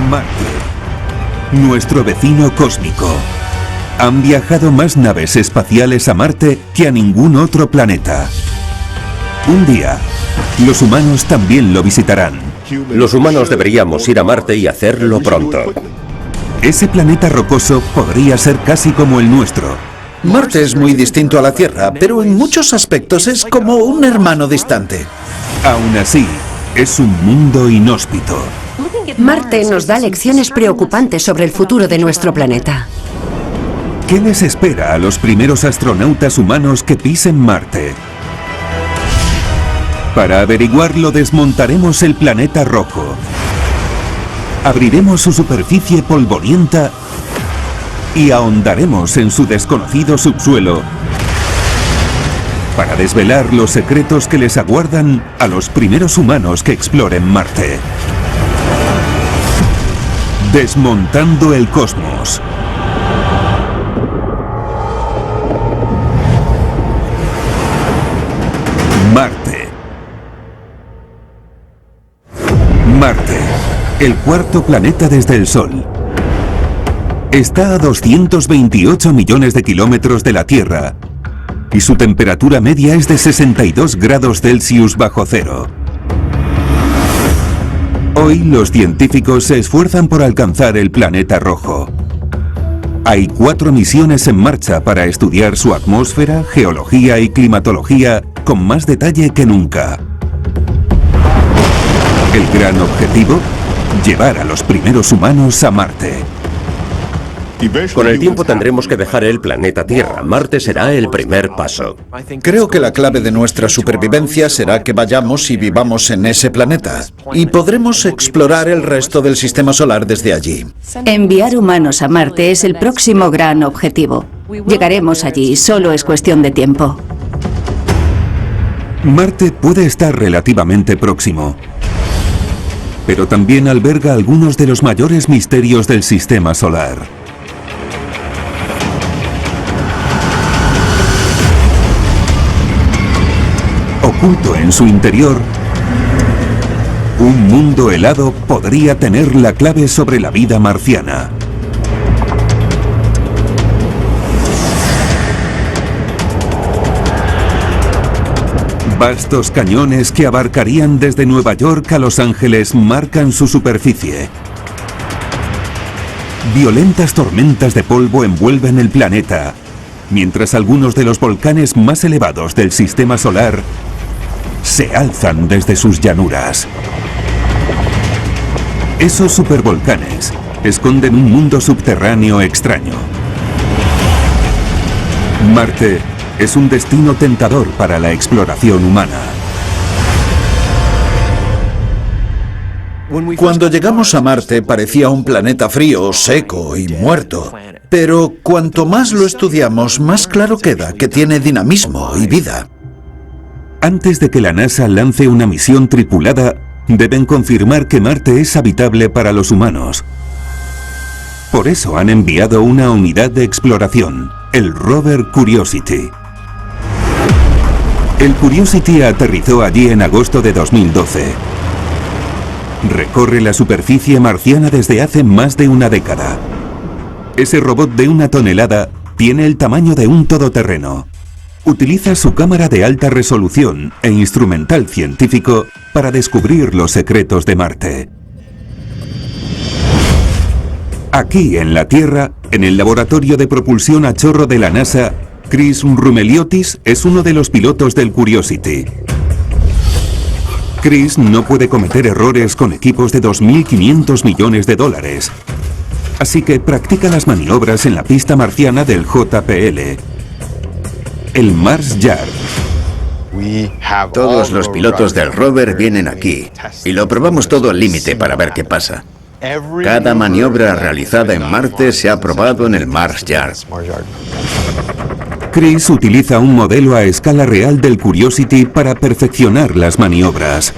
Marte, nuestro vecino cósmico. Han viajado más naves espaciales a Marte que a ningún otro planeta. Un día, los humanos también lo visitarán. Los humanos deberíamos ir a Marte y hacerlo pronto. Ese planeta rocoso podría ser casi como el nuestro. Marte es muy distinto a la Tierra, pero en muchos aspectos es como un hermano distante. Aún así, es un mundo inhóspito. Marte nos da lecciones preocupantes sobre el futuro de nuestro planeta. ¿Qué les espera a los primeros astronautas humanos que pisen Marte? Para averiguarlo, desmontaremos el planeta rojo. Abriremos su superficie polvorienta y ahondaremos en su desconocido subsuelo para desvelar los secretos que les aguardan a los primeros humanos que exploren Marte. Desmontando el cosmos. Marte. Marte, el cuarto planeta desde el Sol. Está a 228 millones de kilómetros de la Tierra y su temperatura media es de 62 grados Celsius bajo cero. Hoy los científicos se esfuerzan por alcanzar el planeta rojo. Hay 4 misiones en marcha para estudiar su atmósfera, geología y climatología con más detalle que nunca. El gran objetivo: llevar a los primeros humanos a Marte. Con el tiempo tendremos que dejar el planeta Tierra. Marte será el primer paso. Creo que la clave de nuestra supervivencia será que vayamos y vivamos en ese planeta. Y podremos explorar el resto del sistema solar desde allí. Enviar humanos a Marte es el próximo gran objetivo. Llegaremos allí, solo es cuestión de tiempo. Marte puede estar relativamente próximo, pero también alberga algunos de los mayores misterios del sistema solar. Oculto en su interior, un mundo helado podría tener la clave sobre la vida marciana. Vastos cañones que abarcarían desde Nueva York a Los Ángeles marcan su superficie. Violentas tormentas de polvo envuelven el planeta, mientras algunos de los volcanes más elevados del sistema solar se alzan desde sus llanuras. Esos supervolcanes esconden un mundo subterráneo extraño. Marte es un destino tentador para la exploración humana. Cuando llegamos a Marte parecía un planeta frío, seco y muerto. Pero cuanto más lo estudiamos, más claro queda que tiene dinamismo y vida. Antes de que la NASA lance una misión tripulada, deben confirmar que Marte es habitable para los humanos. Por eso han enviado una unidad de exploración, el rover Curiosity. El Curiosity aterrizó allí en agosto de 2012. Recorre la superficie marciana desde hace más de una década. Ese robot de 1 tonelada tiene el tamaño de un todoterreno. Utiliza su cámara de alta resolución e instrumental científico para descubrir los secretos de Marte. Aquí en la Tierra, en el laboratorio de propulsión a chorro de la NASA, Chris Rumeliotis es uno de los pilotos del Curiosity. Chris no puede cometer errores con equipos de 2.500 millones de dólares. Así que practica las maniobras en la pista marciana del JPL, el Mars Yard. Todos los pilotos del rover vienen aquí y lo probamos todo al límite para ver qué pasa. Cada maniobra realizada en Marte se ha probado en el Mars Yard. Chris utiliza un modelo a escala real del Curiosity para perfeccionar las maniobras.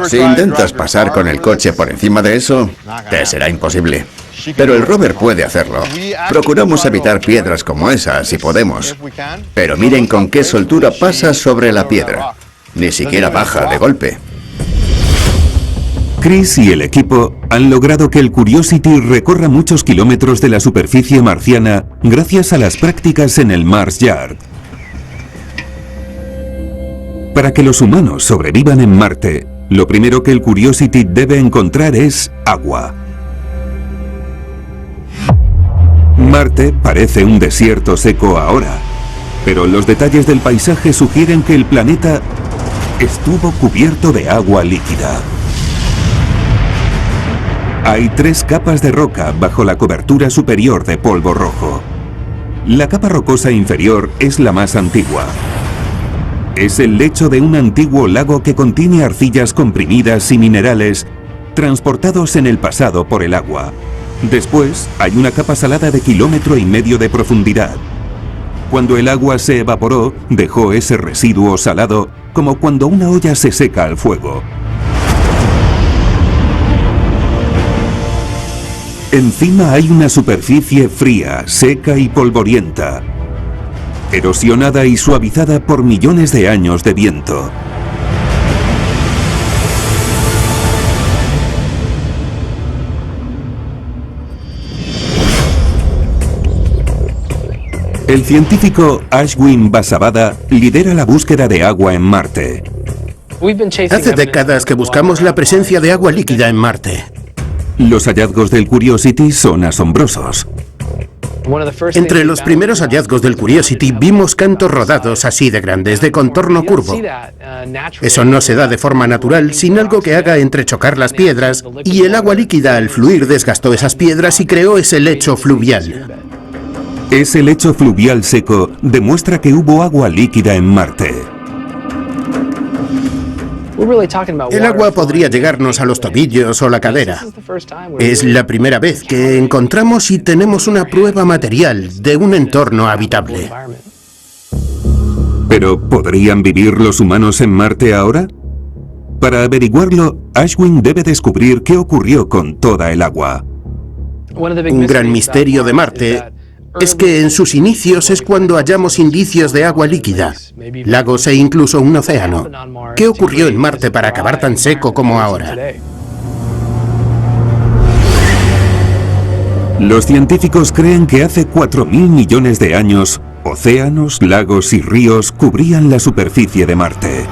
Si intentas pasar con el coche por encima de eso, te será imposible. Pero el rover puede hacerlo. Procuramos evitar piedras como esa si podemos. Pero miren con qué soltura pasa sobre la piedra. Ni siquiera baja de golpe. Chris y el equipo han logrado que el Curiosity recorra muchos kilómetros de la superficie marciana gracias a las prácticas en el Mars Yard. Para que los humanos sobrevivan en Marte, lo primero que el Curiosity debe encontrar es agua. Marte parece un desierto seco ahora, pero los detalles del paisaje sugieren que el planeta estuvo cubierto de agua líquida. Hay 3 capas de roca bajo la cobertura superior de polvo rojo. La capa rocosa inferior es la más antigua. Es el lecho de un antiguo lago que contiene arcillas comprimidas y minerales transportados en el pasado por el agua. Después hay una capa salada de 1,5 kilómetros de profundidad. Cuando el agua se evaporó, dejó ese residuo salado como cuando una olla se seca al fuego. Encima hay una superficie fría, seca y polvorienta, erosionada y suavizada por millones de años de viento. El científico Ashwin Vasavada lidera la búsqueda de agua en Marte. Hace décadas que buscamos la presencia de agua líquida en Marte. Los hallazgos del Curiosity son asombrosos. Entre los primeros hallazgos del Curiosity vimos cantos rodados así de grandes, de contorno curvo. Eso no se da de forma natural sin algo que haga entrechocar las piedras, y el agua líquida al fluir desgastó esas piedras y creó ese lecho fluvial. Ese lecho fluvial seco demuestra que hubo agua líquida en Marte. El agua podría llegarnos a los tobillos o la cadera. Es la primera vez que encontramos y tenemos una prueba material de un entorno habitable. ¿Pero podrían vivir los humanos en Marte ahora? Para averiguarlo, Ashwin debe descubrir qué ocurrió con toda el agua. Un gran misterio de Marte es que en sus inicios es cuando hallamos indicios de agua líquida, lagos e incluso un océano. ¿Qué ocurrió en Marte para acabar tan seco como ahora? Los científicos creen que hace 4.000 millones de años, océanos, lagos y ríos cubrían la superficie de Marte.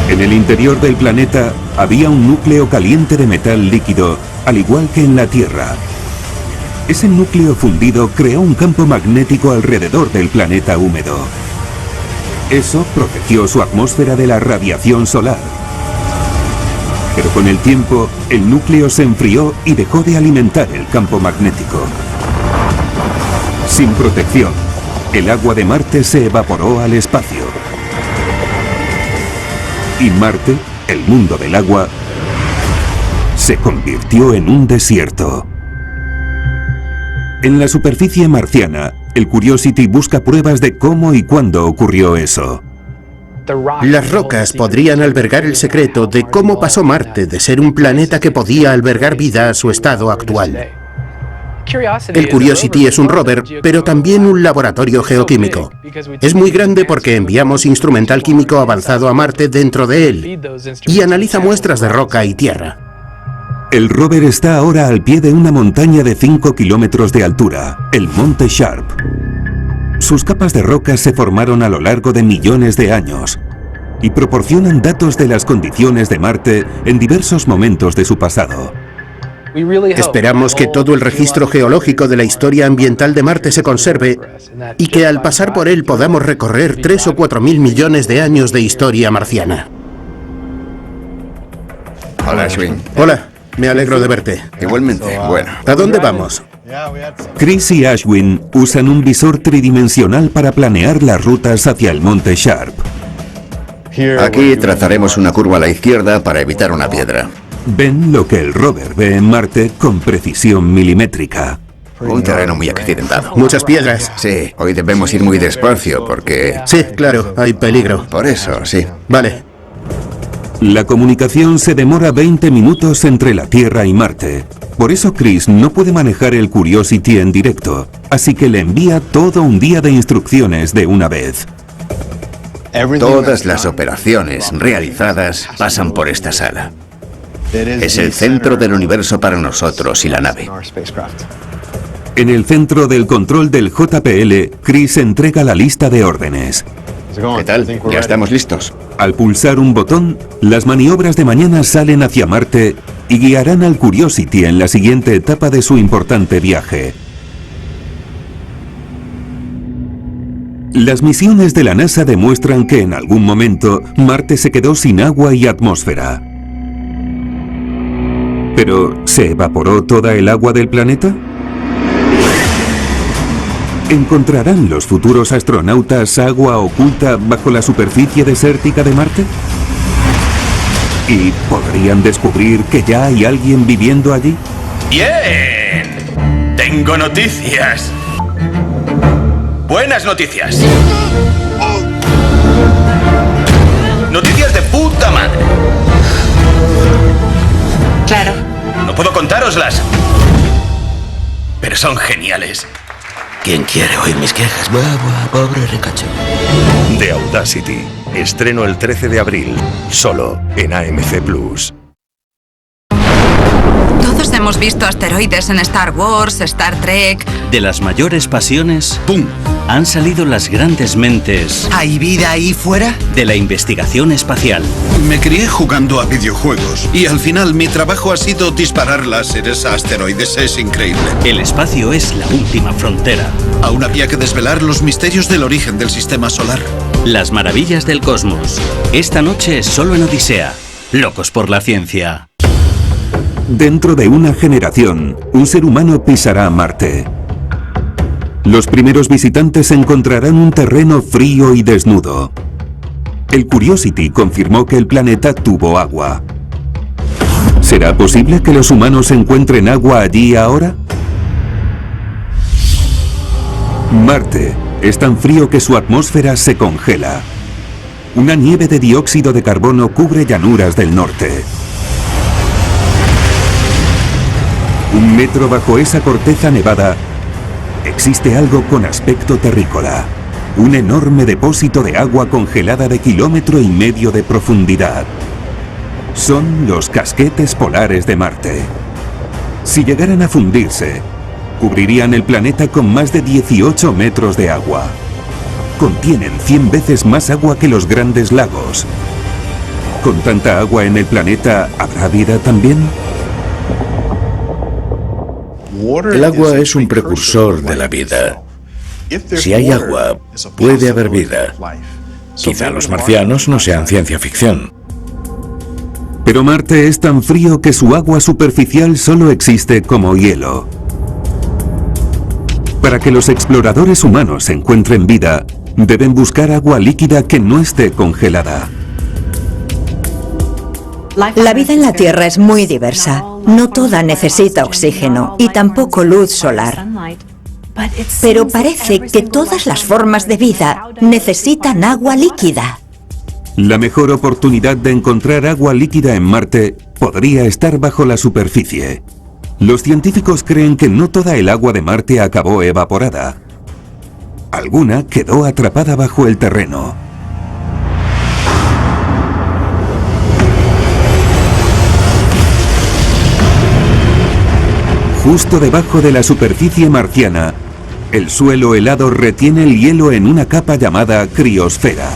En el interior del planeta había un núcleo caliente de metal líquido, al igual que en la Tierra. Ese núcleo fundido creó un campo magnético alrededor del planeta húmedo. Eso protegió su atmósfera de la radiación solar. Pero con el tiempo, el núcleo se enfrió y dejó de alimentar el campo magnético. Sin protección, el agua de Marte se evaporó al espacio. Y Marte, el mundo del agua, se convirtió en un desierto. En la superficie marciana, el Curiosity busca pruebas de cómo y cuándo ocurrió eso. Las rocas podrían albergar el secreto de cómo pasó Marte de ser un planeta que podía albergar vida a su estado actual. El Curiosity es un rover, pero también un laboratorio geoquímico. Es muy grande porque enviamos instrumental químico avanzado a Marte dentro de él y analiza muestras de roca y tierra. El rover está ahora al pie de una montaña de 5 kilómetros de altura, el Monte Sharp. Sus capas de roca se formaron a lo largo de millones de años y proporcionan datos de las condiciones de Marte en diversos momentos de su pasado. Esperamos que todo el registro geológico de la historia ambiental de Marte se conserve y que al pasar por él podamos recorrer 3 o 4 mil millones de años de historia marciana. Hola, Ashwin. Hola. Me alegro de verte. Igualmente. Bueno. ¿A dónde vamos? Chris y Ashwin usan un visor tridimensional para planear las rutas hacia el Monte Sharp. Aquí trazaremos una curva a la izquierda para evitar una piedra. Ven lo que el rover ve en Marte con precisión milimétrica. Un terreno muy accidentado. Muchas piedras. Sí, hoy debemos ir muy despacio porque... Sí, claro, hay peligro. Por eso, sí. Vale. La comunicación se demora 20 minutos entre la Tierra y Marte. Por eso Chris no puede manejar el Curiosity en directo, así que le envía todo un día de instrucciones de una vez. Todas las operaciones realizadas pasan por esta sala. Es el centro del universo para nosotros y la nave. En el centro del control del JPL, Chris entrega la lista de órdenes. ¿Qué tal? Ya estamos listos. Al pulsar un botón, las maniobras de mañana salen hacia Marte y guiarán al Curiosity en la siguiente etapa de su importante viaje. Las misiones de la NASA demuestran que en algún momento Marte se quedó sin agua y atmósfera. ¿Pero se evaporó toda el agua del planeta? ¿Encontrarán los futuros astronautas agua oculta bajo la superficie desértica de Marte? ¿Y podrían descubrir que ya hay alguien viviendo allí? ¡Bien! Tengo noticias. Buenas noticias. Noticias de puta madre. Claro. No puedo contároslas, pero son geniales. ¿Quién quiere oír mis quejas? Buah, buah, pobre ricacho. The Audacity. Estreno el 13 de abril. Solo en AMC Plus. Todos hemos visto asteroides en Star Wars, Star Trek. De las mayores pasiones, ¡pum!, han salido las grandes mentes. ¿Hay vida ahí fuera? De la investigación espacial. Me crié jugando a videojuegos y al final mi trabajo ha sido disparar láseres a asteroides. Es increíble. El espacio es la última frontera. Aún había que desvelar los misterios del origen del sistema solar. Las maravillas del cosmos. Esta noche solo en Odisea. Locos por la ciencia. Dentro de una generación, un ser humano pisará Marte. Los primeros visitantes encontrarán un terreno frío y desnudo. El Curiosity confirmó que el planeta tuvo agua. ¿Será posible que los humanos encuentren agua allí ahora? Marte es tan frío que su atmósfera se congela. Una nieve de dióxido de carbono cubre llanuras del norte. 1 metro bajo esa corteza nevada, existe algo con aspecto terrícola. Un enorme depósito de agua congelada de 1,5 kilómetros de profundidad. Son los casquetes polares de Marte. Si llegaran a fundirse, cubrirían el planeta con más de 18 metros de agua. Contienen 100 veces más agua que los grandes lagos. ¿Con tanta agua en el planeta habrá vida también? El agua es un precursor de la vida. Si hay agua, puede haber vida. Quizá los marcianos no sean ciencia ficción. Pero Marte es tan frío que su agua superficial solo existe como hielo. Para que los exploradores humanos encuentren vida, deben buscar agua líquida que no esté congelada. La vida en la Tierra es muy diversa. No toda necesita oxígeno y tampoco luz solar. Pero parece que todas las formas de vida necesitan agua líquida. La mejor oportunidad de encontrar agua líquida en Marte podría estar bajo la superficie. Los científicos creen que no toda el agua de Marte acabó evaporada. Alguna quedó atrapada bajo el terreno. Justo debajo de la superficie marciana, el suelo helado retiene el hielo en una capa llamada criosfera.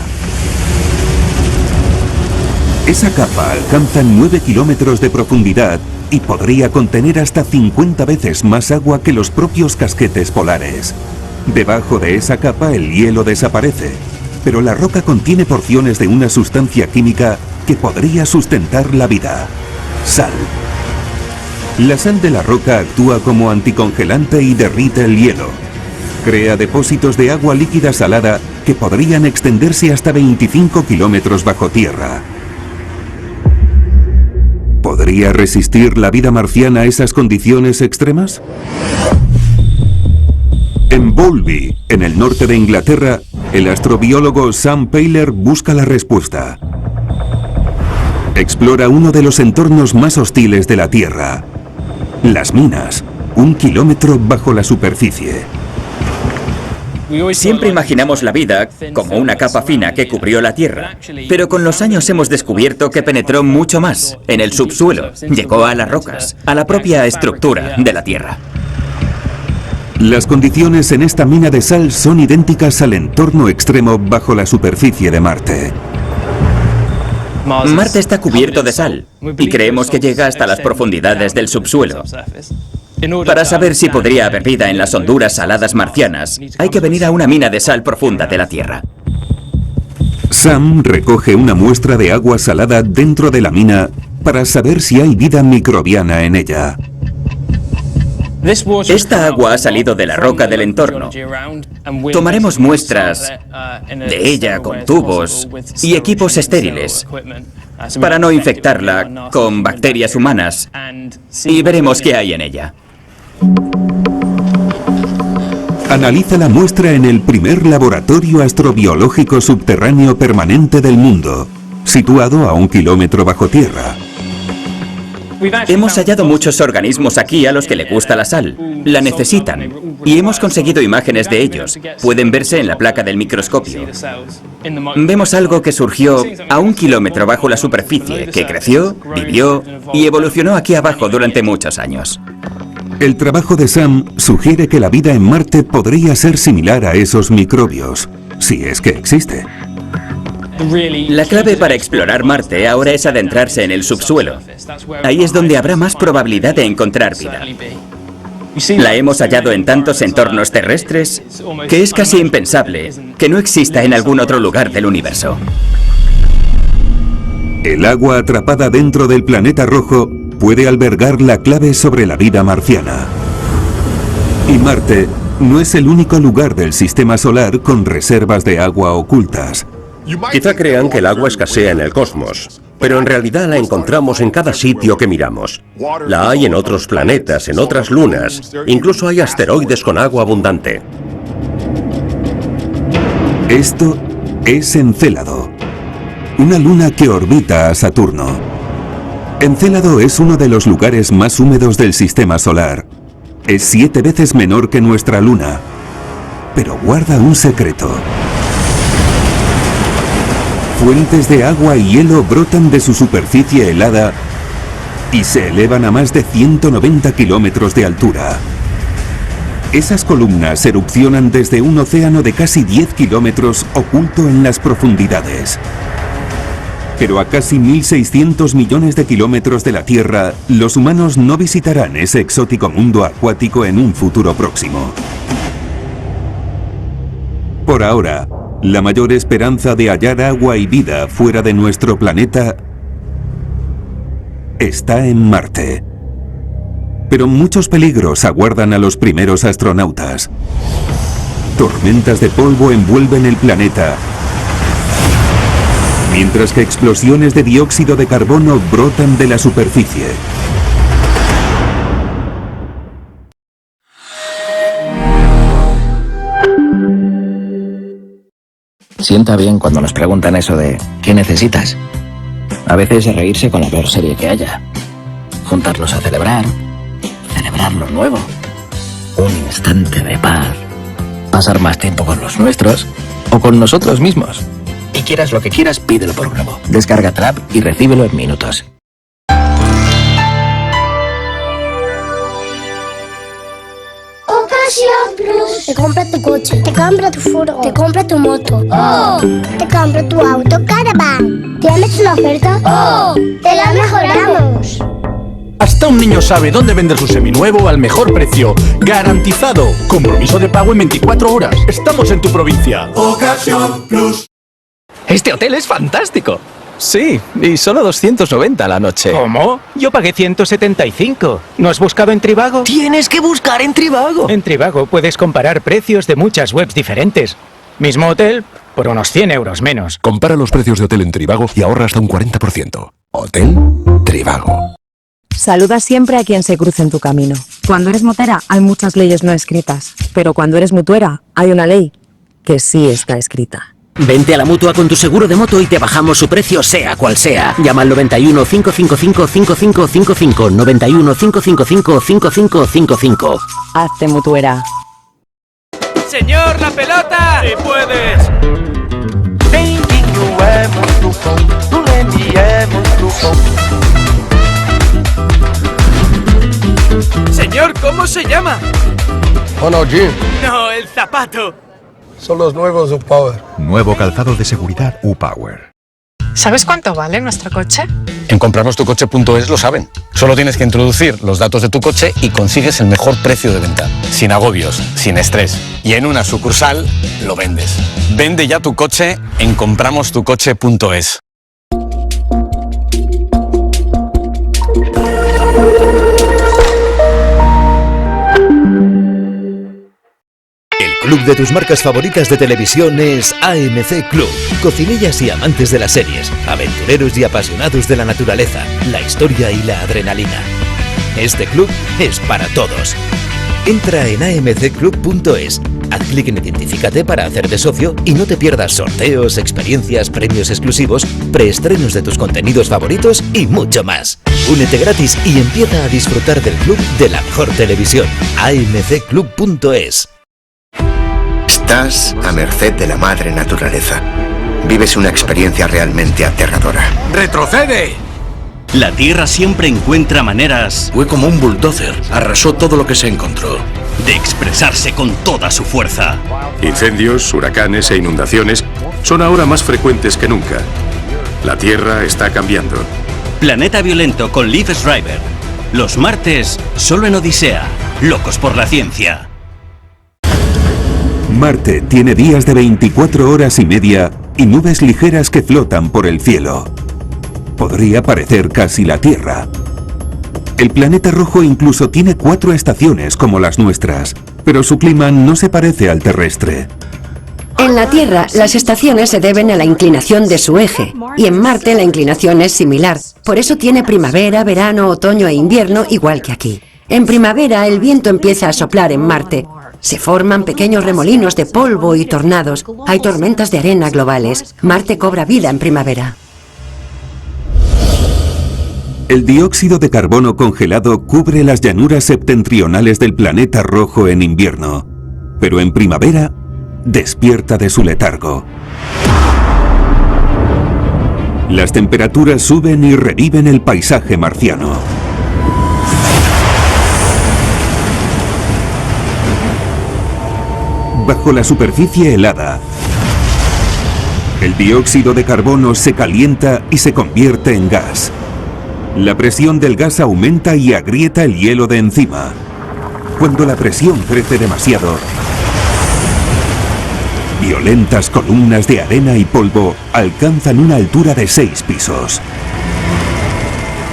Esa capa alcanza 9 kilómetros de profundidad y podría contener hasta 50 veces más agua que los propios casquetes polares. Debajo de esa capa el hielo desaparece, pero la roca contiene porciones de una sustancia química que podría sustentar la vida: sal. La sal de la roca actúa como anticongelante y derrite el hielo. Crea depósitos de agua líquida salada que podrían extenderse hasta 25 kilómetros bajo tierra. ¿Podría resistir la vida marciana a esas condiciones extremas? En Bowlby, en el norte de Inglaterra, el astrobiólogo Sam Payler busca la respuesta. Explora uno de los entornos más hostiles de la Tierra: las minas, 1 kilómetro bajo la superficie. Siempre imaginamos la vida como una capa fina que cubrió la Tierra, pero con los años hemos descubierto que penetró mucho más, en el subsuelo, llegó a las rocas, a la propia estructura de la Tierra. Las condiciones en esta mina de sal son idénticas al entorno extremo bajo la superficie de Marte. Marte está cubierto de sal y creemos que llega hasta las profundidades del subsuelo. Para saber si podría haber vida en las honduras saladas marcianas, hay que venir a una mina de sal profunda de la Tierra. Sam recoge una muestra de agua salada dentro de la mina para saber si hay vida microbiana en ella. Esta agua ha salido de la roca del entorno. Tomaremos muestras de ella con tubos y equipos estériles para no infectarla con bacterias humanas y veremos qué hay en ella. Analiza la muestra en el primer laboratorio astrobiológico subterráneo permanente del mundo, situado a 1 kilómetro bajo tierra. Hemos hallado muchos organismos aquí a los que les gusta la sal. La necesitan. Y hemos conseguido imágenes de ellos. Pueden verse en la placa del microscopio. Vemos algo que surgió a 1 kilómetro bajo la superficie, que creció, vivió y evolucionó aquí abajo durante muchos años. El trabajo de Sam sugiere que la vida en Marte podría ser similar a esos microbios, si es que existe. La clave para explorar Marte ahora es adentrarse en el subsuelo. Ahí es donde habrá más probabilidad de encontrar vida. La hemos hallado en tantos entornos terrestres que es casi impensable que no exista en algún otro lugar del universo. El agua atrapada dentro del planeta rojo puede albergar la clave sobre la vida marciana. Y Marte no es el único lugar del sistema solar con reservas de agua ocultas. Quizá crean que el agua escasea en el cosmos, pero en realidad la encontramos en cada sitio que miramos. La hay en otros planetas, en otras lunas, incluso hay asteroides con agua abundante. Esto es Encélado, una luna que orbita a Saturno. Encélado es uno de los lugares más húmedos del sistema solar. Es 7 veces menor que nuestra luna, pero guarda un secreto. Fuentes de agua y hielo brotan de su superficie helada y se elevan a más de 190 kilómetros de altura. Esas columnas erupcionan desde un océano de casi 10 kilómetros oculto en las profundidades. Pero a casi 1.600 millones de kilómetros de la Tierra, los humanos no visitarán ese exótico mundo acuático en un futuro próximo. Por ahora, la mayor esperanza de hallar agua y vida fuera de nuestro planeta está en Marte. Pero muchos peligros aguardan a los primeros astronautas. Tormentas de polvo envuelven el planeta, mientras que explosiones de dióxido de carbono brotan de la superficie. Sienta bien cuando nos preguntan eso de ¿qué necesitas? A veces es reírse con la peor serie que haya. Juntarnos a celebrar lo nuevo. Un instante de paz. Pasar más tiempo con los nuestros o con nosotros mismos. Y quieras lo que quieras, pídelo por Globo. Descarga Trap y recíbelo en minutos. Ocasión Plus. Te compra tu coche, te compra tu furgo, te compra tu moto. ¡Oh! Te compra tu auto Caravan. ¿Tienes una oferta? ¡Oh! ¡Te la mejoramos! Hasta un niño sabe dónde vender su seminuevo al mejor precio. ¡Garantizado! Compromiso de pago en 24 horas. Estamos en tu provincia. Ocasión Plus. Este hotel es fantástico. Sí, y solo 290 a la noche. ¿Cómo? Yo pagué 175. ¿No has buscado en Trivago? ¡Tienes que buscar en Trivago! En Trivago puedes comparar precios de muchas webs diferentes. Mismo hotel, por unos 100 euros menos. Compara los precios de hotel en Trivago y ahorra hasta un 40%. Hotel Trivago. Saluda siempre a quien se cruce en tu camino. Cuando eres motera hay muchas leyes no escritas, pero cuando eres mutuera hay una ley que sí está escrita. Vente a la Mutua con tu seguro de moto y te bajamos su precio sea cual sea. Llama al 91 555 5555, 91 555 5555. Hazte mutuera. señor, la pelota! ¡Sí puedes! Señor, ¿cómo se llama? Oh no, Jim. No, el zapato. Son los nuevos U-Power. Nuevo calzado de seguridad U-Power. ¿Sabes cuánto vale nuestro coche? En comprarnostucoche.es lo saben. Solo tienes que introducir los datos de tu coche y consigues el mejor precio de venta. Sin agobios, sin estrés. Y en una sucursal lo vendes. Vende ya tu coche en compramostucoche.es. El club de tus marcas favoritas de televisión es AMC Club. Cocinillas y amantes de las series, aventureros y apasionados de la naturaleza, la historia y la adrenalina. Este club es para todos. Entra en amcclub.es, haz clic en Identifícate para hacerte socio y no te pierdas sorteos, experiencias, premios exclusivos, preestrenos de tus contenidos favoritos y mucho más. Únete gratis y empieza a disfrutar del club de la mejor televisión. amcclub.es. Estás a merced de la madre naturaleza. Vives una experiencia realmente aterradora. ¡Retrocede! La Tierra siempre encuentra maneras... Fue como un bulldozer, arrasó todo lo que se encontró. ...de expresarse con toda su fuerza. Incendios, huracanes e inundaciones son ahora más frecuentes que nunca. La Tierra está cambiando. Planeta Violento con Liv Schreiber. Los martes, solo en Odisea. Locos por la ciencia. Marte tiene días de 24 horas y media y nubes ligeras que flotan por el cielo. Podría parecer casi la Tierra. El planeta rojo incluso tiene 4 estaciones como las nuestras, pero su clima no se parece al terrestre. En la Tierra, las estaciones se deben a la inclinación de su eje, y en Marte la inclinación es similar. Por eso tiene primavera, verano, otoño e invierno igual que aquí. En primavera el viento empieza a soplar en Marte. Se forman pequeños remolinos de polvo y tornados. Hay tormentas de arena globales. Marte cobra vida en primavera. El dióxido de carbono congelado cubre las llanuras septentrionales del planeta rojo en invierno, pero en primavera despierta de su letargo. Las temperaturas suben y reviven el paisaje marciano. Bajo la superficie helada, el dióxido de carbono se calienta y se convierte en gas. La presión del gas aumenta y agrieta el hielo de encima. Cuando la presión crece demasiado, violentas columnas de arena y polvo alcanzan una altura de 6 pisos.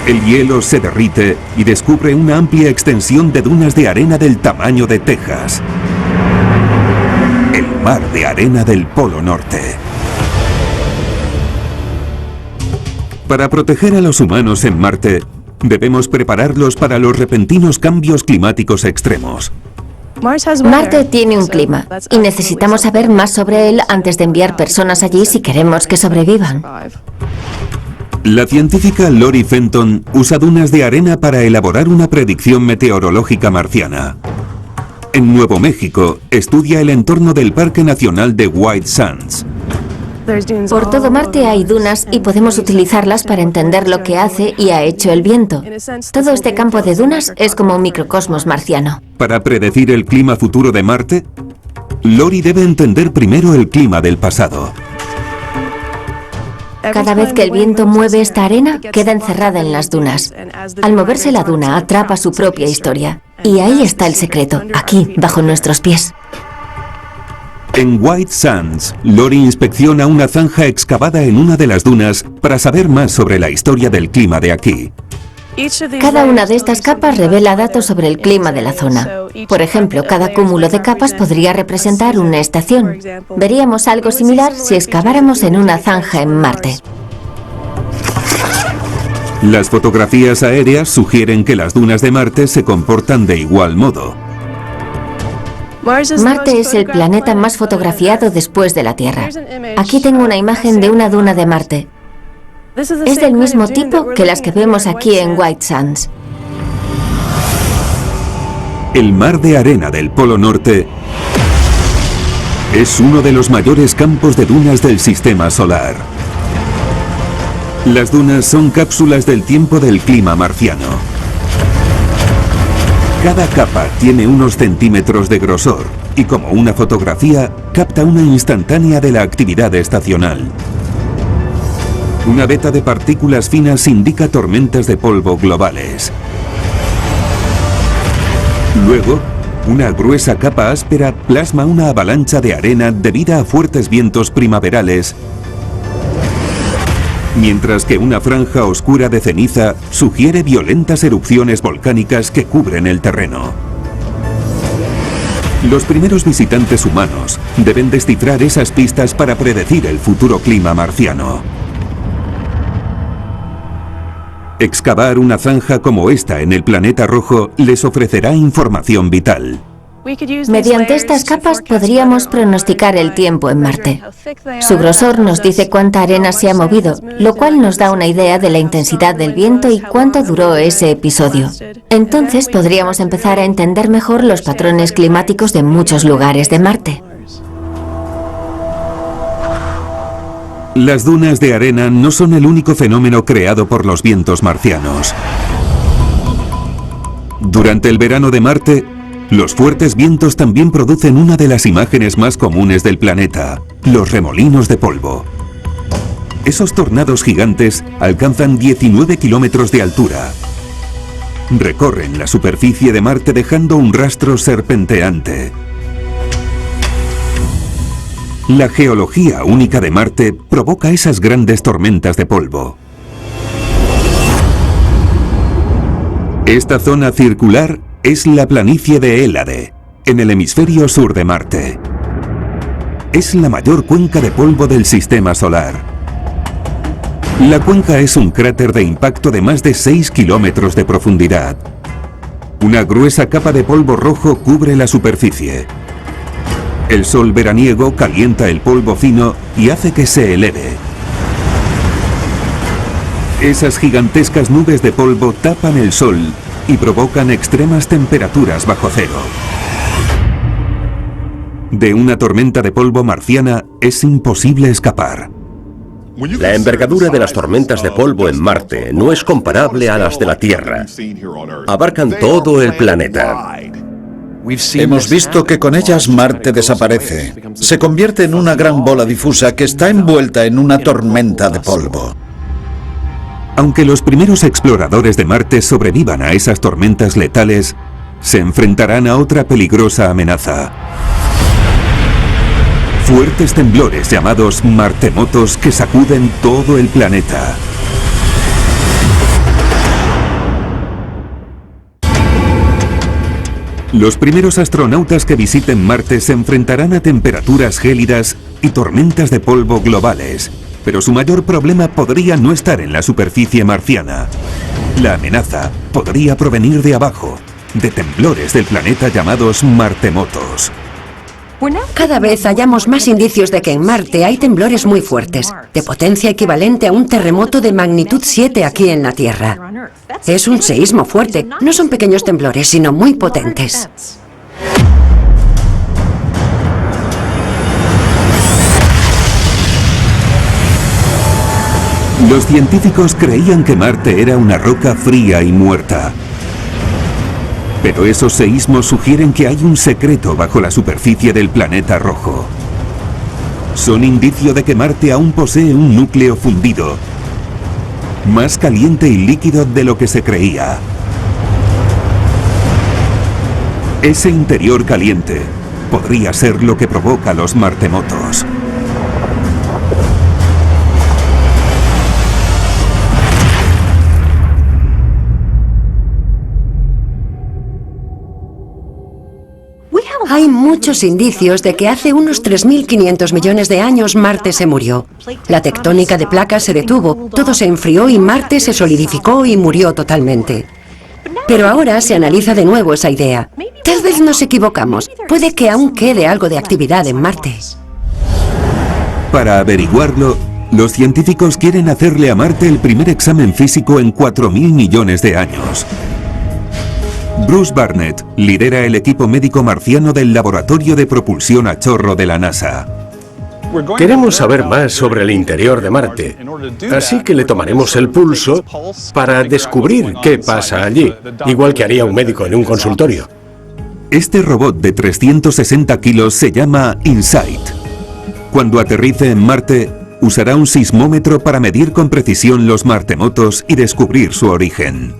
El hielo se derrite y descubre una amplia extensión de dunas de arena del tamaño de Texas. El mar de arena del Polo Norte. Para proteger a los humanos en Marte, debemos prepararlos para los repentinos cambios climáticos extremos. Marte tiene un clima y necesitamos saber más sobre él antes de enviar personas allí si queremos que sobrevivan. La científica Lori Fenton usa dunas de arena para elaborar una predicción meteorológica marciana. En Nuevo México, estudia el entorno del Parque Nacional de White Sands. Por todo Marte hay dunas y podemos utilizarlas para entender lo que hace y ha hecho el viento. Todo este campo de dunas es como un microcosmos marciano. Para predecir el clima futuro de Marte, Lori debe entender primero el clima del pasado. Cada vez que el viento mueve esta arena, queda encerrada en las dunas. Al moverse la duna, atrapa su propia historia. Y ahí está el secreto, aquí, bajo nuestros pies. En White Sands, Lori inspecciona una zanja excavada en una de las dunas para saber más sobre la historia del clima de aquí. Cada una de estas capas revela datos sobre el clima de la zona. Por ejemplo, cada cúmulo de capas podría representar una estación. Veríamos algo similar si excaváramos en una zanja en Marte. Las fotografías aéreas sugieren que las dunas de Marte se comportan de igual modo. Marte es el planeta más fotografiado después de la Tierra. Aquí tengo una imagen de una duna de Marte. Es del mismo tipo que las que vemos aquí en White Sands. El mar de arena del Polo Norte Es uno de los mayores campos de dunas del sistema solar. Las dunas son cápsulas del tiempo del clima marciano. Cada capa tiene unos centímetros de grosor y, como una fotografía, capta una instantánea de la actividad estacional. Una veta de partículas finas indica tormentas de polvo globales. Luego, una gruesa capa áspera plasma una avalancha de arena debida a fuertes vientos primaverales, mientras que una franja oscura de ceniza sugiere violentas erupciones volcánicas que cubren el terreno. Los primeros visitantes humanos deben descifrar esas pistas para predecir el futuro clima marciano. Excavar una zanja como esta en el planeta rojo les ofrecerá información vital. Mediante estas capas podríamos pronosticar el tiempo en Marte. Su grosor nos dice cuánta arena se ha movido, lo cual nos da una idea de la intensidad del viento y cuánto duró ese episodio. Entonces podríamos empezar a entender mejor los patrones climáticos de muchos lugares de Marte. Las dunas de arena no son el único fenómeno creado por los vientos marcianos. Durante el verano de Marte, los fuertes vientos también producen una de las imágenes más comunes del planeta, los remolinos de polvo. Esos tornados gigantes alcanzan 19 kilómetros de altura. Recorren la superficie de Marte dejando un rastro serpenteante. La geología única de Marte provoca esas grandes tormentas de polvo. Esta zona circular es la planicie de Hélade, en el hemisferio sur de Marte. Es la mayor cuenca de polvo del sistema solar. La cuenca es un cráter de impacto de más de 6 kilómetros de profundidad. Una gruesa capa de polvo rojo cubre la superficie. El sol veraniego calienta el polvo fino y hace que se eleve. Esas gigantescas nubes de polvo tapan el sol y provocan extremas temperaturas bajo cero. De una tormenta de polvo marciana es imposible escapar. La envergadura de las tormentas de polvo en Marte no es comparable a las de la Tierra. Abarcan todo el planeta. Hemos visto que con ellas Marte desaparece. Se convierte en una gran bola difusa que está envuelta en una tormenta de polvo. Aunque los primeros exploradores de Marte sobrevivan a esas tormentas letales, se enfrentarán a otra peligrosa amenaza. Fuertes temblores llamados martemotos que sacuden todo el planeta. Los primeros astronautas que visiten Marte se enfrentarán a temperaturas gélidas y tormentas de polvo globales, pero su mayor problema podría no estar en la superficie marciana. La amenaza podría provenir de abajo, de temblores del planeta llamados martemotos. Cada vez hallamos más indicios de que en Marte hay temblores muy fuertes, de potencia equivalente a un terremoto de magnitud 7 aquí en la Tierra. Es un seísmo fuerte, no son pequeños temblores, sino muy potentes. Los científicos creían que Marte era una roca fría y muerta. Pero esos seísmos sugieren que hay un secreto bajo la superficie del planeta rojo. Son indicio de que Marte aún posee un núcleo fundido, más caliente y líquido de lo que se creía. Ese interior caliente podría ser lo que provoca los martemotos. Hay muchos indicios de que hace unos 3.500 millones de años Marte se murió. La tectónica de placas se detuvo, todo se enfrió y Marte se solidificó y murió totalmente. Pero ahora se analiza de nuevo esa idea. Tal vez nos equivocamos. Puede que aún quede algo de actividad en Marte. Para averiguarlo, los científicos quieren hacerle a Marte el primer examen físico en 4.000 millones de años. Bruce Barnett lidera el equipo médico marciano del Laboratorio de Propulsión a Chorro de la NASA. Queremos saber más sobre el interior de Marte, así que le tomaremos el pulso para descubrir qué pasa allí, igual que haría un médico en un consultorio. Este robot de 360 kilos se llama InSight. Cuando aterrice en Marte, usará un sismómetro para medir con precisión los martemotos y descubrir su origen.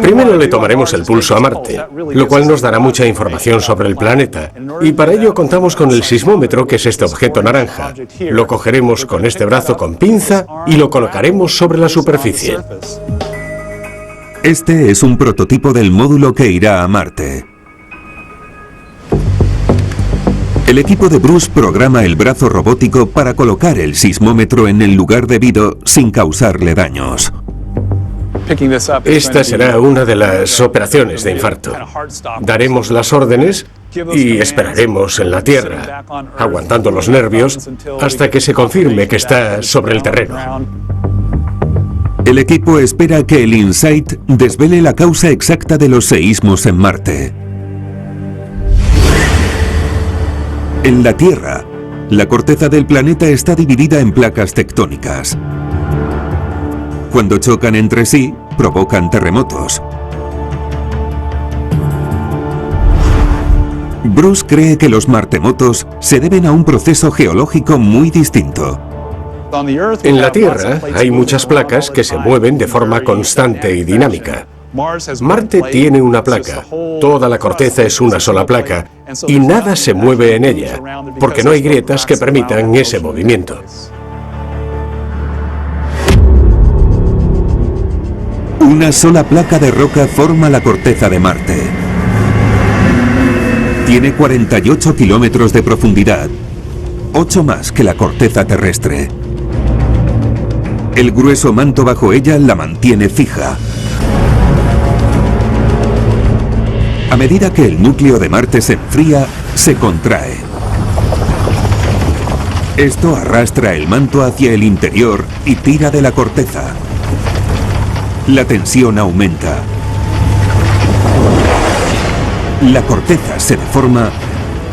Primero le tomaremos el pulso a Marte, lo cual nos dará mucha información sobre el planeta. Y para ello contamos con el sismómetro, que es este objeto naranja. Lo cogeremos con este brazo con pinza y lo colocaremos sobre la superficie. Este es un prototipo del módulo que irá a Marte. El equipo de Bruce programa el brazo robótico para colocar el sismómetro en el lugar debido sin causarle daños. Esta será una de las operaciones de infarto. Daremos las órdenes y esperaremos en la Tierra, aguantando los nervios, hasta que se confirme que está sobre el terreno. El equipo espera que el InSight desvele la causa exacta de los seísmos en Marte. En la Tierra, la corteza del planeta está dividida en placas tectónicas. Cuando chocan entre sí, provocan terremotos. Bruce cree que los martemotos se deben a un proceso geológico muy distinto. En la Tierra hay muchas placas que se mueven de forma constante y dinámica. Marte tiene una placa, toda la corteza es una sola placa y nada se mueve en ella, porque no hay grietas que permitan ese movimiento. Una sola placa de roca forma la corteza de Marte. Tiene 48 kilómetros de profundidad, 8 más que la corteza terrestre. El grueso manto bajo ella la mantiene fija. A medida que el núcleo de Marte se enfría, se contrae. Esto arrastra el manto hacia el interior y tira de la corteza. La tensión aumenta. La corteza se deforma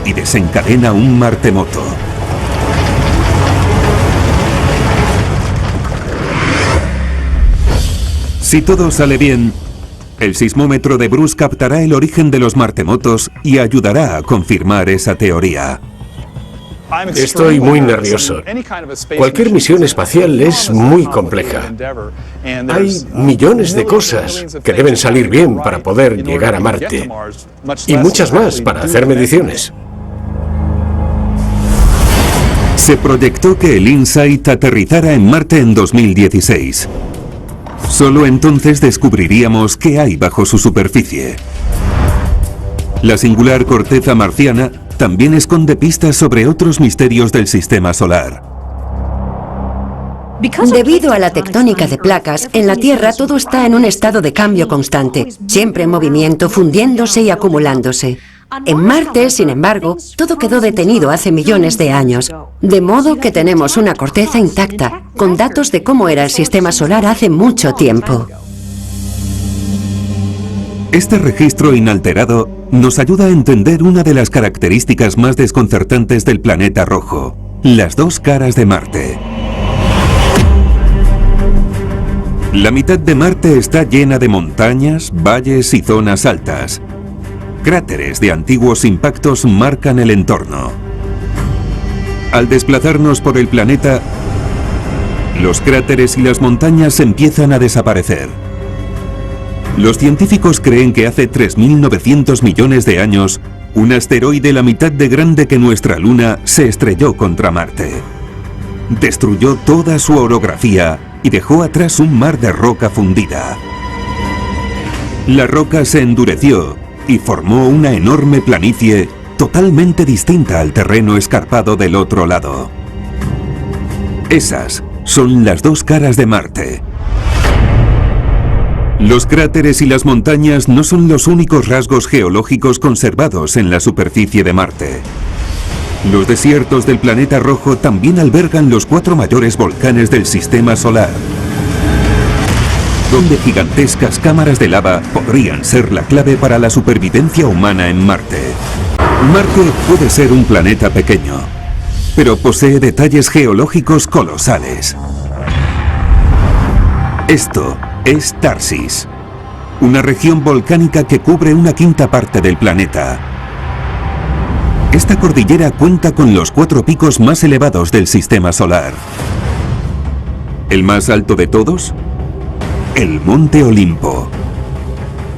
y desencadena un martemoto. Si todo sale bien, el sismómetro de Bruce captará el origen de los martemotos y ayudará a confirmar esa teoría. Estoy muy nervioso. Cualquier misión espacial es muy compleja. Hay millones de cosas que deben salir bien para poder llegar a Marte. Y muchas más para hacer mediciones. Se proyectó que el InSight aterrizara en Marte en 2016. Solo entonces descubriríamos qué hay bajo su superficie. La singular corteza marciana también esconde pistas sobre otros misterios del sistema solar. Debido a la tectónica de placas, en la Tierra todo está en un estado de cambio constante, siempre en movimiento, fundiéndose y acumulándose. En Marte, sin embargo, todo quedó detenido hace millones de años, de modo que tenemos una corteza intacta, con datos de cómo era el sistema solar hace mucho tiempo. Este registro inalterado nos ayuda a entender una de las características más desconcertantes del planeta rojo, las dos caras de Marte. La mitad de Marte está llena de montañas, valles y zonas altas. Cráteres de antiguos impactos marcan el entorno. Al desplazarnos por el planeta, los cráteres y las montañas empiezan a desaparecer. Los científicos creen que hace 3.900 millones de años, un asteroide la mitad de grande que nuestra Luna se estrelló contra Marte. Destruyó toda su orografía y dejó atrás un mar de roca fundida. La roca se endureció y formó una enorme planicie totalmente distinta al terreno escarpado del otro lado. Esas son las dos caras de Marte. Los cráteres y las montañas no son los únicos rasgos geológicos conservados en la superficie de Marte. Los desiertos del planeta rojo también albergan los 4 mayores volcanes del sistema solar. donde gigantescas cámaras de lava podrían ser la clave para la supervivencia humana en Marte. Marte puede ser un planeta pequeño, pero posee detalles geológicos colosales. Esto es Tharsis, una región volcánica que cubre una quinta parte del planeta. Esta cordillera cuenta con los 4 picos más elevados del sistema solar. ¿El más alto de todos? El Monte Olimpo.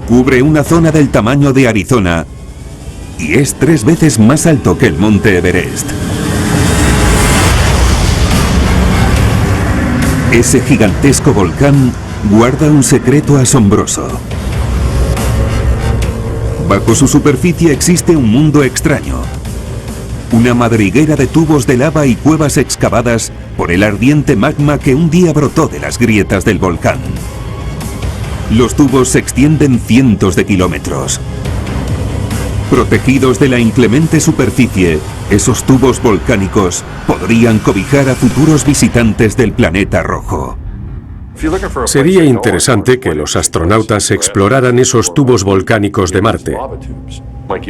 Cubre una zona del tamaño de Arizona y es 3 veces más alto que el Monte Everest. Ese gigantesco volcán guarda un secreto asombroso. Bajo su superficie existe un mundo extraño. Una madriguera de tubos de lava y cuevas excavadas por el ardiente magma que un día brotó de las grietas del volcán. Los tubos se extienden cientos de kilómetros. Protegidos de la inclemente superficie, esos tubos volcánicos podrían cobijar a futuros visitantes del planeta rojo. Sería interesante que los astronautas exploraran esos tubos volcánicos de Marte.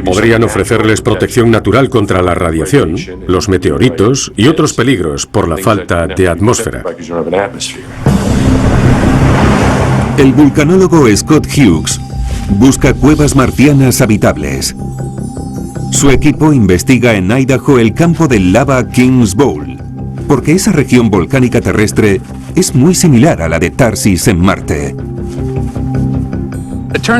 Podrían ofrecerles protección natural contra la radiación, los meteoritos y otros peligros por la falta de atmósfera. El vulcanólogo Scott Hughes busca cuevas marcianas habitables. Su equipo investiga en Idaho el campo del lava Kings Bowl, porque esa región volcánica terrestre es muy similar a la de Tharsis en Marte.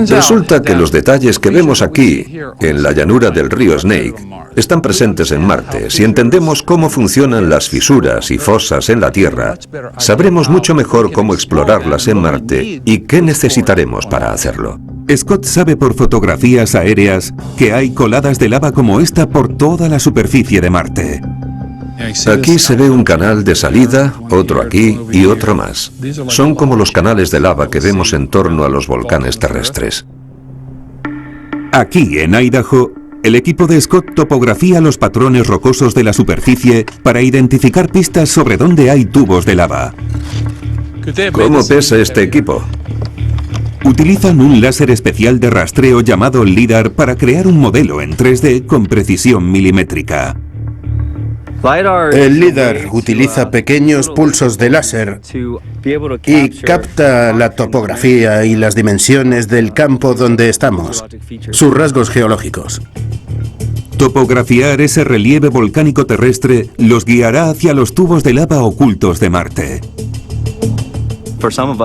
Resulta que los detalles que vemos aquí, en la llanura del río Snake, están presentes en Marte. Si entendemos cómo funcionan las fisuras y fosas en la Tierra, sabremos mucho mejor cómo explorarlas en Marte y qué necesitaremos para hacerlo. Scott sabe por fotografías aéreas que hay coladas de lava como esta por toda la superficie de Marte. Aquí se ve un canal de salida, otro aquí y otro más. Son como los canales de lava que vemos en torno a los volcanes terrestres. Aquí, en Idaho, el equipo de Scott topografía los patrones rocosos de la superficie para identificar pistas sobre dónde hay tubos de lava. ¿Cómo pesa este equipo? Utilizan un láser especial de rastreo llamado LIDAR para crear un modelo en 3D con precisión milimétrica. El LIDAR utiliza pequeños pulsos de láser y capta la topografía y las dimensiones del campo donde estamos, sus rasgos geológicos. Topografiar ese relieve volcánico terrestre los guiará hacia los tubos de lava ocultos de Marte.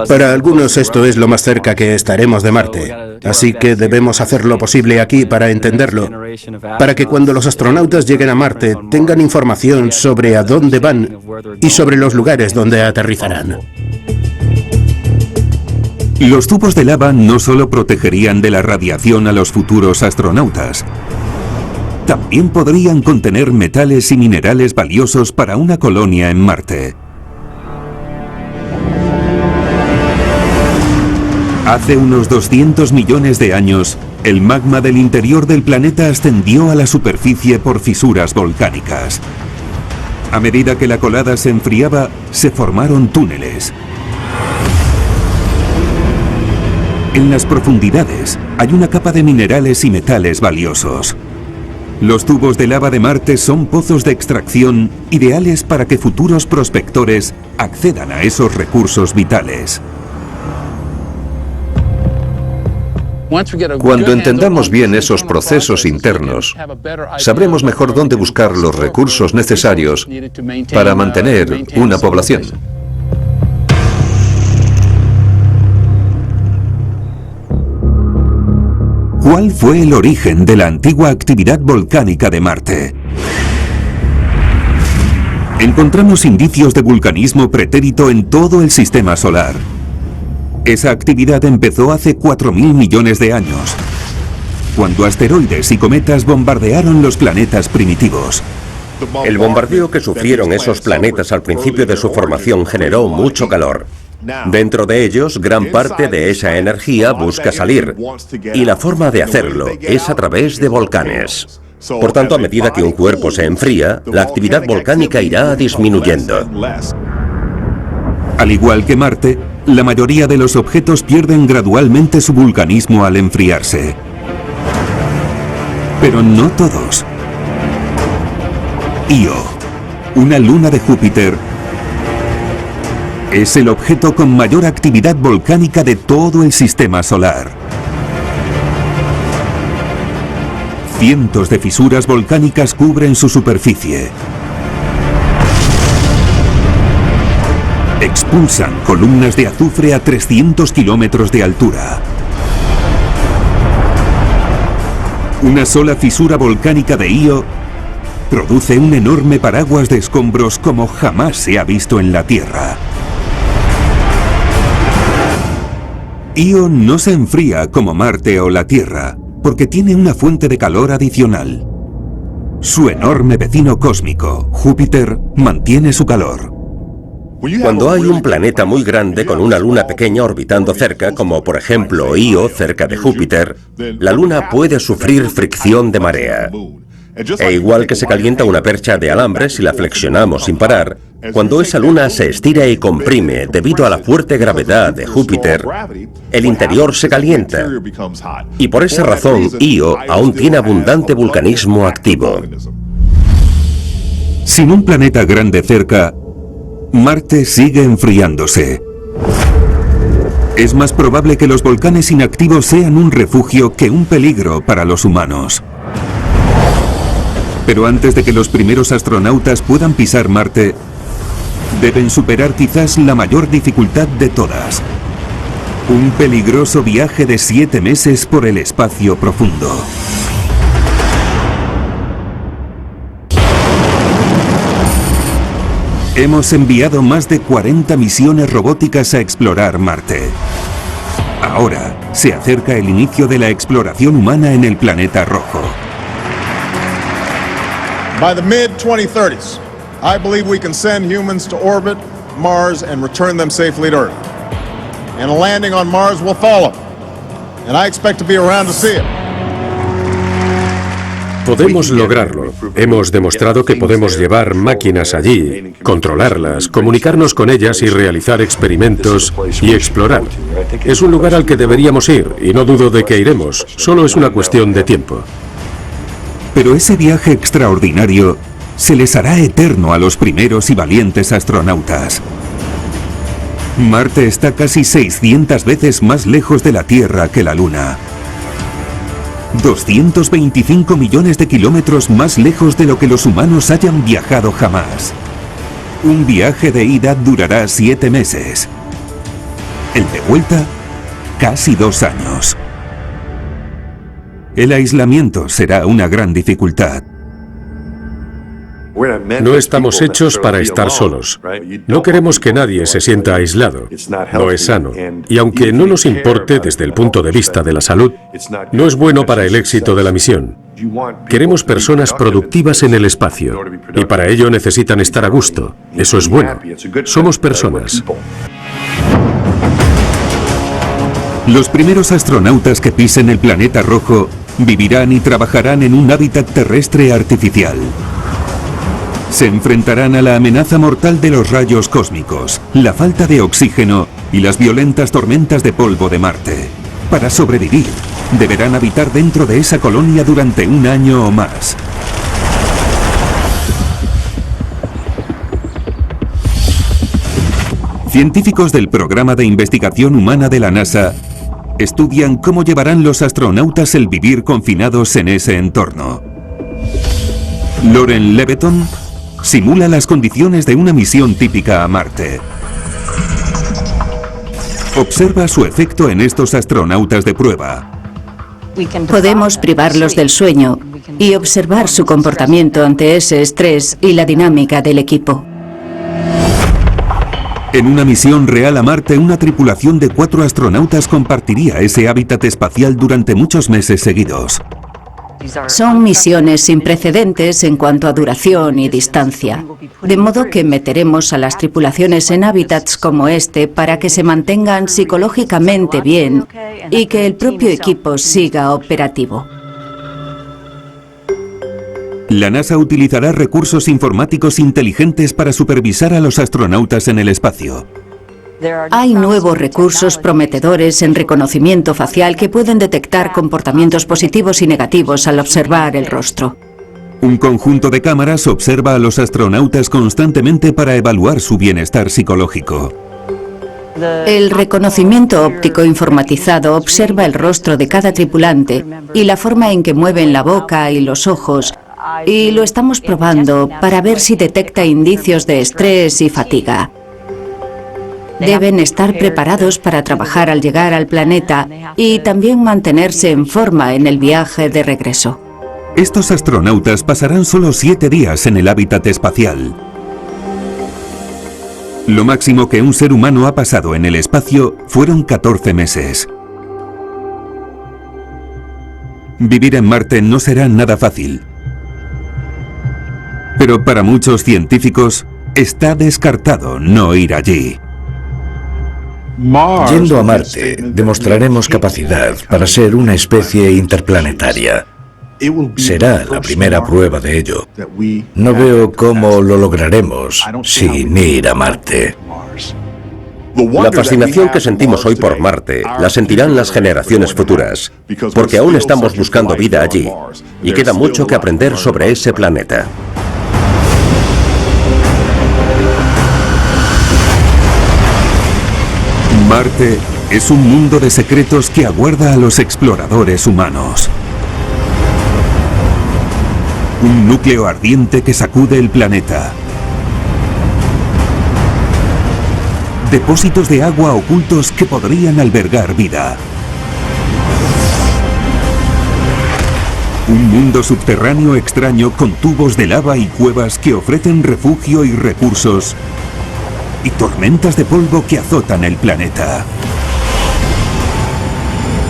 Para algunos esto es lo más cerca que estaremos de Marte, así que debemos hacer lo posible aquí para entenderlo, para que cuando los astronautas lleguen a Marte tengan información sobre a dónde van y sobre los lugares donde aterrizarán. Los tubos de lava no solo protegerían de la radiación a los futuros astronautas, también podrían contener metales y minerales valiosos para una colonia en Marte. Hace unos 200 millones de años, el magma del interior del planeta ascendió a la superficie por fisuras volcánicas. A medida que la colada se enfriaba, se formaron túneles. En las profundidades hay una capa de minerales y metales valiosos. Los tubos de lava de Marte son pozos de extracción ideales para que futuros prospectores accedan a esos recursos vitales. Cuando entendamos bien esos procesos internos, sabremos mejor dónde buscar los recursos necesarios para mantener una población. ¿Cuál fue el origen de la antigua actividad volcánica de Marte? Encontramos indicios de vulcanismo pretérito en todo el sistema solar. Esa actividad empezó hace 4.000 millones de años, cuando asteroides y cometas bombardearon los planetas primitivos. El bombardeo que sufrieron esos planetas al principio de su formación generó mucho calor. Dentro de ellos, gran parte de esa energía busca salir, y la forma de hacerlo es a través de volcanes. Por tanto, a medida que un cuerpo se enfría, la actividad volcánica irá disminuyendo. Al igual que Marte, la mayoría de los objetos pierden gradualmente su vulcanismo al enfriarse. Pero no todos. Io, una luna de Júpiter, es el objeto con mayor actividad volcánica de todo el sistema solar. Cientos de fisuras volcánicas cubren su superficie. Expulsan columnas de azufre a 300 kilómetros de altura. Una sola fisura volcánica de Io produce un enorme paraguas de escombros como jamás se ha visto en la Tierra. Io no se enfría como Marte o la Tierra, porque tiene una fuente de calor adicional. Su enorme vecino cósmico, Júpiter, mantiene su calor. Cuando hay un planeta muy grande con una luna pequeña orbitando cerca, como por ejemplo Io cerca de Júpiter, la luna puede sufrir fricción de marea. E igual que se calienta una percha de alambre si la flexionamos sin parar, cuando esa luna se estira y comprime debido a la fuerte gravedad de Júpiter, el interior se calienta. Y por esa razón Io aún tiene abundante vulcanismo activo. Sin un planeta grande cerca, Marte sigue enfriándose. Es más probable que los volcanes inactivos sean un refugio que un peligro para los humanos. Pero antes de que los primeros astronautas puedan pisar Marte, deben superar quizás la mayor dificultad de todas: un peligroso viaje de 7 meses por el espacio profundo. Hemos enviado más de 40 misiones robóticas a explorar Marte. Ahora se acerca el inicio de la exploración humana en el planeta rojo. By the mid-2030s, I believe we can send humans to orbit Mars and return them safely to Earth. And a landing on Mars will follow. And I expect to be around to see it. Podemos lograrlo. Hemos demostrado que podemos llevar máquinas allí, controlarlas, comunicarnos con ellas y realizar experimentos y explorar. Es un lugar al que deberíamos ir y no dudo de que iremos. Solo es una cuestión de tiempo. Pero ese viaje extraordinario se les hará eterno a los primeros y valientes astronautas. Marte está casi 600 veces más lejos de la Tierra que la Luna. 225 millones de kilómetros más lejos de lo que los humanos hayan viajado jamás. Un viaje de ida durará 7 meses. El de vuelta, casi 2 años. El aislamiento será una gran dificultad. No estamos hechos para estar solos. No queremos que nadie se sienta aislado. No es sano. Y aunque no nos importe desde el punto de vista de la salud, no es bueno para el éxito de la misión. Queremos personas productivas en el espacio. Y para ello necesitan estar a gusto. Eso es bueno. Somos personas. Los primeros astronautas que pisen el planeta rojo vivirán y trabajarán en un hábitat terrestre artificial. Se enfrentarán a la amenaza mortal de los rayos cósmicos, la falta de oxígeno y las violentas tormentas de polvo de Marte. Para sobrevivir, deberán habitar dentro de esa colonia durante 1 año o más. Científicos del Programa de Investigación Humana de la NASA estudian cómo llevarán los astronautas el vivir confinados en ese entorno. Loren Leviton simula las condiciones de una misión típica a Marte. Observa su efecto en estos astronautas de prueba. Podemos privarlos del sueño y observar su comportamiento ante ese estrés y la dinámica del equipo. En una misión real a Marte, una tripulación de 4 astronautas compartiría ese hábitat espacial durante muchos meses seguidos. Son misiones sin precedentes en cuanto a duración y distancia, de modo que meteremos a las tripulaciones en hábitats como este para que se mantengan psicológicamente bien y que el propio equipo siga operativo. La NASA utilizará recursos informáticos inteligentes para supervisar a los astronautas en el espacio. Hay nuevos recursos prometedores en reconocimiento facial que pueden detectar comportamientos positivos y negativos al observar el rostro. Un conjunto de cámaras observa a los astronautas constantemente para evaluar su bienestar psicológico. El reconocimiento óptico informatizado observa el rostro de cada tripulante y la forma en que mueven la boca y los ojos, y lo estamos probando para ver si detecta indicios de estrés y fatiga. Deben estar preparados para trabajar al llegar al planeta y también mantenerse en forma en el viaje de regreso. Estos astronautas pasarán solo 7 días en el hábitat espacial. Lo máximo que un ser humano ha pasado en el espacio fueron 14 meses. Vivir en Marte no será nada fácil. Pero para muchos científicos está descartado no ir allí. Yendo a Marte, demostraremos capacidad para ser una especie interplanetaria. Será la primera prueba de ello. No veo cómo lo lograremos sin ir a Marte. La fascinación que sentimos hoy por Marte la sentirán las generaciones futuras, porque aún estamos buscando vida allí y queda mucho que aprender sobre ese planeta. Marte es un mundo de secretos que aguarda a los exploradores humanos. Un núcleo ardiente que sacude el planeta. Depósitos de agua ocultos que podrían albergar vida. Un mundo subterráneo extraño con tubos de lava y cuevas que ofrecen refugio y recursos. Y tormentas de polvo que azotan el planeta.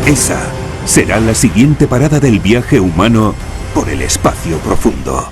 Esa será la siguiente parada del viaje humano por el espacio profundo.